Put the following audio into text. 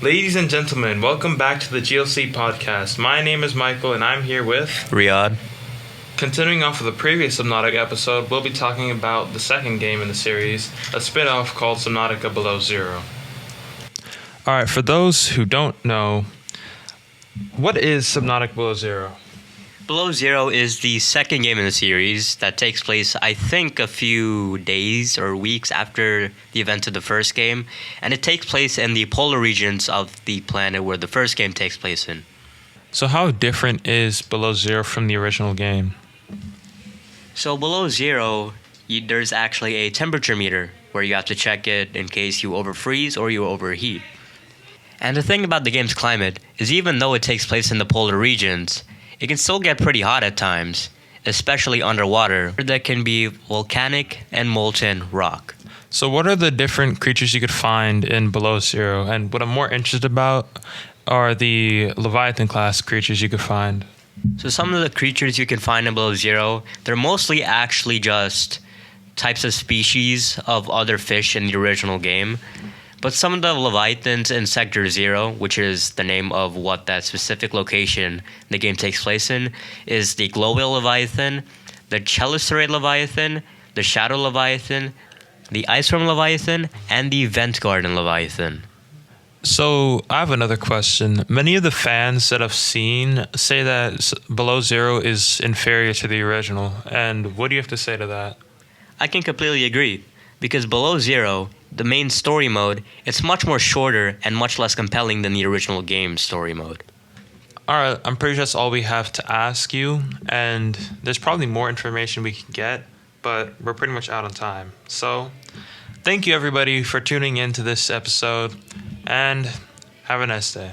Ladies and gentlemen, welcome back to the GLC podcast. My name is Michael and I'm here with Riyadh. Continuing off of the previous Subnautica episode, we'll be talking about the second game in the series, a spin-off called Subnautica Below Zero. Alright, for those who don't know, what is Subnautica Below Zero? Below Zero is the second game in the series that takes place, I think, a few days or weeks after the event of the first game, and it takes place in the polar regions of the planet where the first game takes place in. So how different is Below Zero from the original game? So Below Zero, there's actually a temperature meter where you have to check it in case you overfreeze or you overheat. And the thing about the game's climate is even though it takes place in the polar regions, it can still get pretty hot at times, especially underwater. That can be volcanic and molten rock. So what are the different creatures you could find in Below Zero? And what I'm more interested about are the Leviathan class creatures you could find. So some of the creatures you can find in Below Zero, they're mostly actually just types of species of other fish in the original game. But some of the Leviathans in Sector Zero, which is the name of what that specific location the game takes place in, is the Glow Whale Leviathan, the Chelicerate Leviathan, the Shadow Leviathan, the Ice Worm Leviathan, and the Vent Garden Leviathan. So I have another question. Many of the fans that I've seen say that Below Zero is inferior to the original. And what do you have to say to that? I can completely agree, because Below Zero, the main story mode, it's much more shorter and much less compelling than the original game's story mode. Alright, I'm pretty sure that's all we have to ask you, and there's probably more information we can get, but we're pretty much out on time. So, thank you everybody for tuning in to this episode, and have a nice day.